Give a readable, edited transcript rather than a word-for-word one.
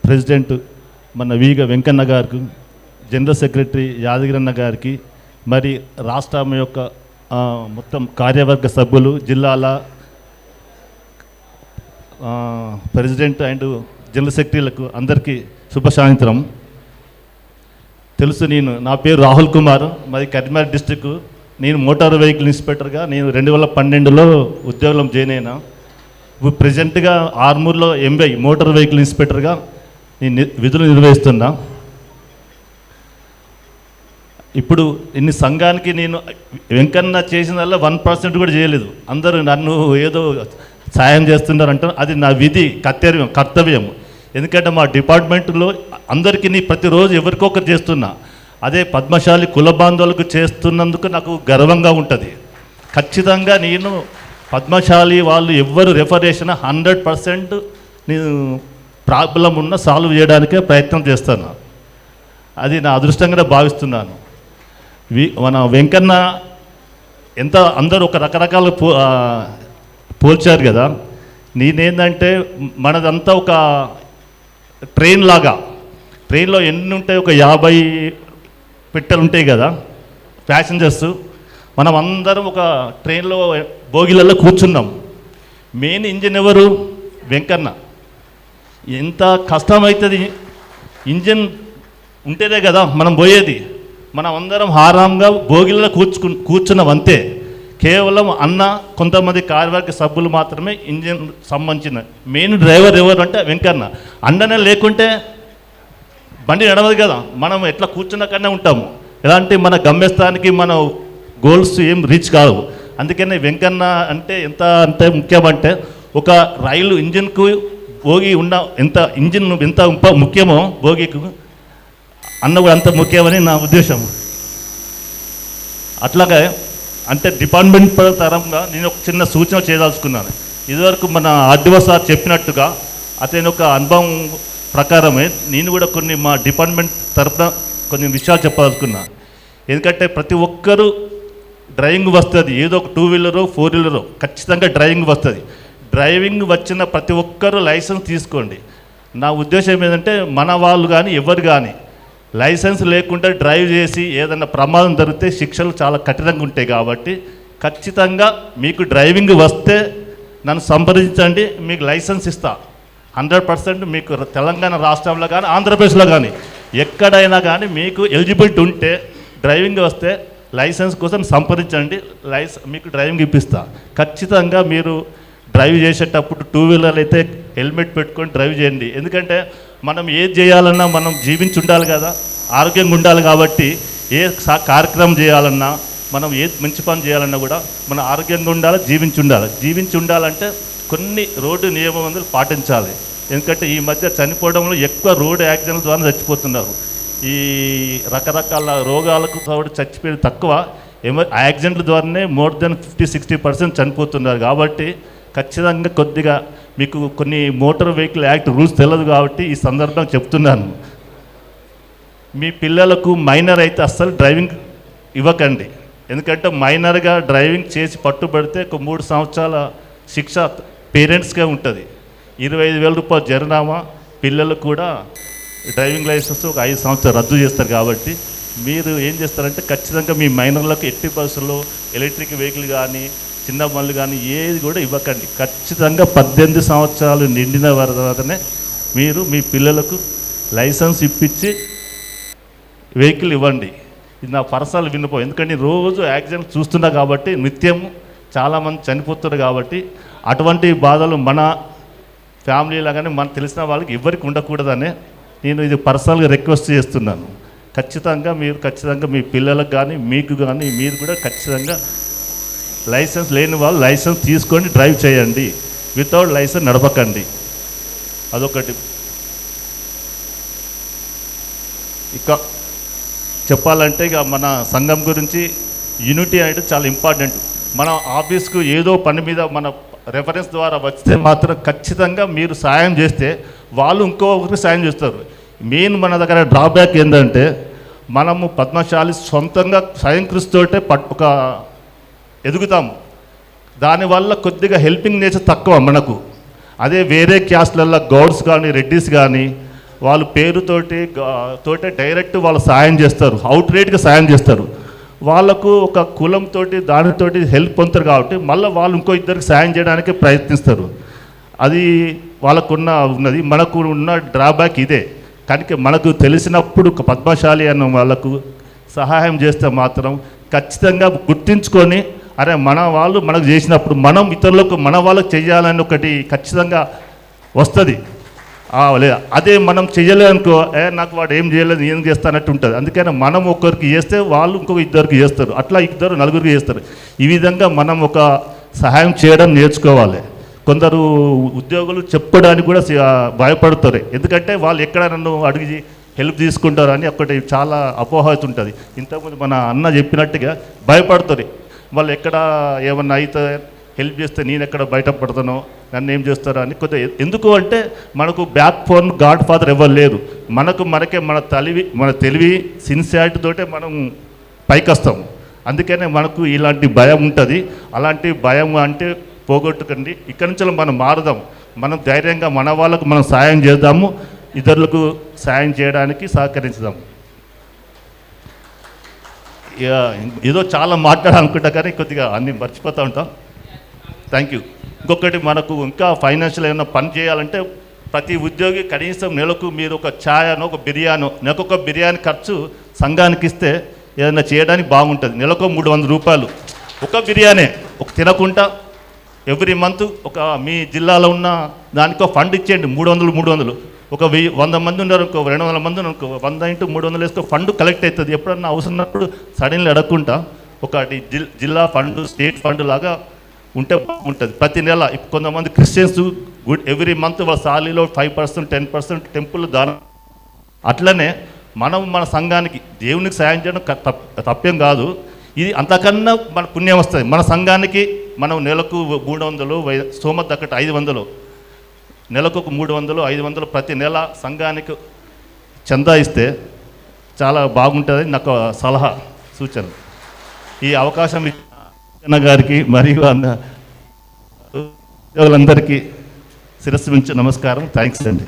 President మన వీగ వెంకన్న గారికి, general secretary యాదగిరన్న గారికి, మరి రాష్ట్రం యొక్క మొత్తం కార్యవర్గ సభ్యులు, జిల్లాల ప్రెసిడెంట్ అండ్ జనరల్ సెక్రటరీలకు అందరికీ శుభ సాయంత్రం. తెలుసు, నా పేరు రాహుల్ కుమార్, మాది కరీంనగర్ డిస్టిక్. నేను మోటార్ వెహికల్ ఇన్స్పెక్టర్గా నేను 2012లో ఉద్యోగంలో జాయిన్ అయినా. ఇప్పుడు ప్రజెంట్గా ఆర్మూర్లో ఎంబై మోటార్ వెహికల్ ఇన్స్పెక్టర్గా నేను విధులు నిర్వహిస్తున్నా. ఇప్పుడు ఇన్ని సంఘానికి నేను వెంకన్న చేసినల్లా 1% కూడా చేయలేదు. అందరూ నన్ను ఏదో సాయం చేస్తున్నారంటే అది నా విధి, కర్తవ్యం. ఎందుకంటే మా డిపార్ట్మెంట్లో అందరికీ ప్రతిరోజు ఎవరికొకరు చేస్తున్నా. అదే పద్మశాలి కుల బాంధవులకు చేస్తున్నందుకు నాకు గర్వంగా ఉంటుంది. ఖచ్చితంగా నేను పద్మశాలి వాళ్ళు ఎవ్వరు రెఫర్ చేసినా 100% నేను ప్రాబ్లం ఉన్న సాల్వ్ చేయడానికే ప్రయత్నం చేస్తాను. అది నా అదృష్టంగా భావిస్తున్నాను. మన వెంకన్న ఎంత అందరూ ఒక రకరకాల పోల్చారు కదా. నేనేందంటే మనదంతా ఒక ట్రైన్ లాగా. ట్రైన్లో ఎన్ని ఉంటాయి, ఒక 50 పెట్టెలు ఉంటాయి కదా ప్యాసింజర్స్. మనం అందరం ఒక ట్రైన్లో బోగిలలో కూర్చున్నాం. మెయిన్ ఇంజిన్ ఎవరు? వెంకన్న. ఎంత కష్టమవుతుంది, ఇంజిన్ ఉంటేనే కదా మనం పోయేది. మనం అందరం ఆరాంగా బోగిలలో కూర్చున్నాం అంతే. కేవలం అన్న కొంతమంది కార్యవర్గ సభ్యులు మాత్రమే ఇంజిన్ సంబంధించిన. మెయిన్ డ్రైవర్ ఎవరు అంటే వెంకన్న. అన్ననే లేకుంటే బండి నడవదు కదా. మనం ఎట్లా కూర్చున్నాకనే ఉంటాము. ఎలాంటి మన గమ్యస్థానికి మన గోల్స్ ఏం రీచ్ కావు. అందుకనే వెంకన్న అంటే ఎంత అంటే ముఖ్యమంటే, ఒక రైలు ఇంజిన్కు భోగి ఉన్న ఇంజిన్ ఎంత ముఖ్యమో భోగికు అన్న కూడా అంత ముఖ్యమని నా ఉద్దేశం. అట్లాగే అంటే డిపార్ట్మెంట్ పరంగా నేను ఒక చిన్న సూచన చేయదలుచుకున్నాను. ఇదివరకు మన ఆర్డీఓ సార్ చెప్పినట్టుగా అతని ఒక అనుభవం ప్రకారమే నేను కూడా కొన్ని మా డిపార్ట్మెంట్ తరఫున కొన్ని విషయాలు చెప్పదలుచుకున్నా. ఎందుకంటే ప్రతి ఒక్కరూ డ్రైవింగ్ వస్తుంది. ఏదో ఒక 2 వీలరో 4 వీలరో ఖచ్చితంగా డ్రైవింగ్ వస్తుంది. డ్రైవింగ్ వచ్చిన ప్రతి ఒక్కరూ లైసెన్స్ తీసుకోండి. నా ఉద్దేశం ఏంటంటే, మన వాళ్ళు కానీ ఎవరు కానీ లైసెన్స్ లేకుండా డ్రైవ్ చేసి ఏదైనా ప్రమాదం జరిగితే శిక్షలు చాలా కఠినంగా ఉంటాయి. కాబట్టి ఖచ్చితంగా మీకు డ్రైవింగ్ వస్తే నన్ను సంప్రదించండి, మీకు లైసెన్స్ ఇస్తా. 100% మీకు తెలంగాణ రాష్ట్రంలో కానీ ఆంధ్రప్రదేశ్లో కానీ ఎక్కడైనా కానీ మీకు ఎలిజిబిలిటీ ఉంటే డ్రైవింగ్ వస్తే లైసెన్స్ కోసం సంప్రదించండి. మీకు డ్రైవింగ్ ఇప్పిస్తా. ఖచ్చితంగా మీరు డ్రైవ్ చేసేటప్పుడు 2 వీలర్ అయితే హెల్మెట్ పెట్టుకొని డ్రైవ్ చేయండి. ఎందుకంటే మనం ఏది చేయాలన్నా మనం జీవించి ఉండాలి కదా, ఆరోగ్యంగా ఉండాలి. కాబట్టి ఏ కార్యక్రమం చేయాలన్నా, మనం ఏ మంచి పని చేయాలన్నా కూడా మనం ఆరోగ్యంగా ఉండాలి, జీవించి ఉండాలంటే కొన్ని రోడ్డు నియమాలు పాటించాలి. ఎందుకంటే ఈ మధ్య చనిపోవడంలో ఎక్కువ రోడ్డు యాక్సిడెంట్ల ద్వారా చచ్చిపోతున్నారు. ఈ రకరకాల రోగాలకు చచ్చిపోయేది తక్కువ, యాక్సిడెంట్ల ద్వారానే మోర్ దెన్ 50-60% చనిపోతున్నారు. కాబట్టి ఖచ్చితంగా కొద్దిగా మీకు కొన్ని మోటార్ వెహికల్ యాక్ట్ రూల్స్ తెలియదు కాబట్టి ఈ సందర్భంగా చెప్తున్నాను. మీ పిల్లలకు మైనర్ అయితే అస్సలు డ్రైవింగ్ ఇవ్వకండి. ఎందుకంటే మైనర్గా డ్రైవింగ్ చేసి పట్టుబడితే ఒక 3 సంవత్సరాల శిక్ష పేరెంట్స్గా ఉంటుంది. 25,000 రూపాయలు జరిమానా. పిల్లలకు కూడా డ్రైవింగ్ లైసెన్స్ ఒక 5 సంవత్సరాలు రద్దు చేస్తారు. కాబట్టి మీరు ఏం చేస్తారంటే ఖచ్చితంగా మీ మైనర్లకు ఎట్టి బస్సులో ఎలక్ట్రిక్ వెహికల్ కానీ చిన్న బండ్లు కానీ ఏది కూడా ఇవ్వకండి. ఖచ్చితంగా 18 సంవత్సరాలు నిండిన తర్వాతనే మీరు మీ పిల్లలకు లైసెన్స్ ఇప్పించి వెహికల్ ఇవ్వండి. ఇది నా పర్సనల్ విన్నపం. ఎందుకంటే నేను రోజు యాక్సిడెంట్ చూస్తున్నా కాబట్టి, నిత్యం చాలామంది చనిపోతున్నారు కాబట్టి అటువంటి బాధలు మన ఫ్యామిలీలో కానీ మనకు తెలిసిన వాళ్ళకి ఎవరికి ఉండకూడదనే నేను ఇది పర్సనల్గా రిక్వెస్ట్ చేస్తున్నాను. ఖచ్చితంగా మీ పిల్లలకు కానీ మీకు కానీ మీరు కూడా ఖచ్చితంగా లైసెన్స్ లేని వాళ్ళు లైసెన్స్ తీసుకొని డ్రైవ్ చేయండి. వితౌట్ లైసెన్స్ నడపకండి. అదొకటి. ఇక చెప్పాలంటే ఇక మన సంఘం గురించి యూనిటీ అనేది చాలా ఇంపార్టెంట్. మన ఆఫీస్కు ఏదో పని మీద మన రెఫరెన్స్ ద్వారా వస్తే మాత్రం ఖచ్చితంగా మీరు సాయం చేస్తే వాళ్ళు ఇంకొకరికి సాయం చేస్తారు. మెయిన్ మన దగ్గర డ్రాబ్యాక్ ఏంటంటే, మనము పద్మశాలి సొంతంగా స్వయం కృషితోటే ఒక ఎదుగుతాము. దానివల్ల కొద్దిగా హెల్పింగ్ నేచర్ తక్కువ మనకు. అదే వేరే క్యాస్ట్లలో గౌడ్స్ కానీ రెడ్డిస్ కానీ వాళ్ళు పేరుతోటి తోటే డైరెక్ట్ వాళ్ళు సాయం చేస్తారు, అవుట్ రేట్గా సాయం చేస్తారు. వాళ్ళకు ఒక కులంతోటి దానితోటి హెల్ప్ పొందుతారు కాబట్టి మళ్ళీ వాళ్ళు ఇంకో ఇద్దరికి సాయం చేయడానికి ప్రయత్నిస్తారు. అది ఉన్నది. మనకు ఉన్న డ్రాబ్యాక్ ఇదే. కనుక మనకు తెలిసినప్పుడు పద్మశాలి అన్న వాళ్ళకు సహాయం చేస్తే మాత్రం ఖచ్చితంగా గుర్తించుకొని అరే మన వాళ్ళు మనకు చేసినప్పుడు మనం ఇతరులకు మన వాళ్ళకు చేయాలని ఒకటి ఖచ్చితంగా వస్తుంది. లేదా అదే మనం చేయలేదనుకో, నాకు వాడు ఏం చేయలేదు ఏం చేస్తానట్టు ఉంటుంది. అందుకని మనం ఒక్కరికి చేస్తే వాళ్ళు ఇంకొక ఇద్దరికి చేస్తారు, అట్లా ఇద్దరు నలుగురికి చేస్తారు. ఈ విధంగా మనం ఒక సహాయం చేయడం నేర్చుకోవాలి. కొందరు ఉద్యోగులు చెప్పుకోవడానికి కూడా భయపడతారు, ఎందుకంటే వాళ్ళు ఎక్కడ నన్ను అడిగి హెల్ప్ తీసుకుంటారు అని ఒకటి చాలా అపోహ ఉంటుంది. ఇంతకుముందు మన అన్న చెప్పినట్టుగా భయపడతారు. వాళ్ళు ఎక్కడ ఏమన్నా అయితే హెల్ప్ చేస్తే నేను ఎక్కడ బయటపడతానో, నన్ను ఏం చేస్తారో అని కొద్దిగా. ఎందుకు అంటే మనకు బ్యాక్ ఫోన్ గాడ్ ఫాదర్ ఎవరు లేరు. మనకే మన తెలివి సిన్సియారిటీ తోటే మనం పైకి వస్తాం. అందుకనే మనకు ఇలాంటి భయం ఉంటుంది. అలాంటి భయం అంటే పోగొట్టుకండి. ఇక్కడి నుంచి మనం మారుదాం. మనం ధైర్యంగా మన వాళ్ళకు మనం సాయం చేద్దాము, ఇతరులకు సాయం చేయడానికి సహకరించుదాం. ఏదో చాలా మాట్లాడాలనుకుంటా కానీ కొద్దిగా అన్నీ మర్చిపోతూ ఉంటాం. Thank you. ఇంకొకటి, మనకు ఇంకా ఫైనాన్షియల్ ఏమైనా పని చేయాలంటే ప్రతి ఉద్యోగి కనీసం నెలకు మీరు ఒక ఛాయనో ఒక బిర్యానో, నెలకొక బిర్యానీ ఖర్చు సంఘానికి ఇస్తే ఏదైనా చేయడానికి బాగుంటుంది. నెలకు 300 రూపాయలు ఒక బిర్యానీ ఒక తినకుండా ఎవ్రీ మంత్ ఒక మీ జిల్లాలో ఉన్న దానికో ఫండ్ ఇచ్చేయండి. 300 ఒక 100 మంది ఉన్నారు అనుకో, 200 మంది అనుకో, 100 × 300 వేసుకో, ఫండ్ కలెక్ట్ అవుతుంది. ఎప్పుడన్నా అవసరం ఉన్నప్పుడు సడన్లీ అడగకుండా ఒకటి జిల్లా ఫండ్, స్టేట్ ఫండ్ లాగా ఉంటే బాగుంటుంది. ప్రతి నెల కొంతమంది క్రిస్టియన్స్ ఎవ్రీ మంత్ వాళ్ళ సాలీలో 5%, 10% టెంపుల్ దానం. అట్లనే మనం మన సంఘానికి దేవునికి సాయం చేయడం తప్పేం కాదు. ఇది అంతకన్నా మన పుణ్యం వస్తుంది. మన సంఘానికి మనం నెలకు 300, స్తోమత దక్కట 500, నెలకు 300, 500 ప్రతి నెల సంఘానికి చందా ఇస్తే చాలా బాగుంటుంది. నాకు సలహా సూచన. ఈ అవకాశం ఇచ్చిన గారికి మరియు ఉద్యోగులందరికీ శిరస్సు నుంచి నమస్కారం. థ్యాంక్స్ అండి.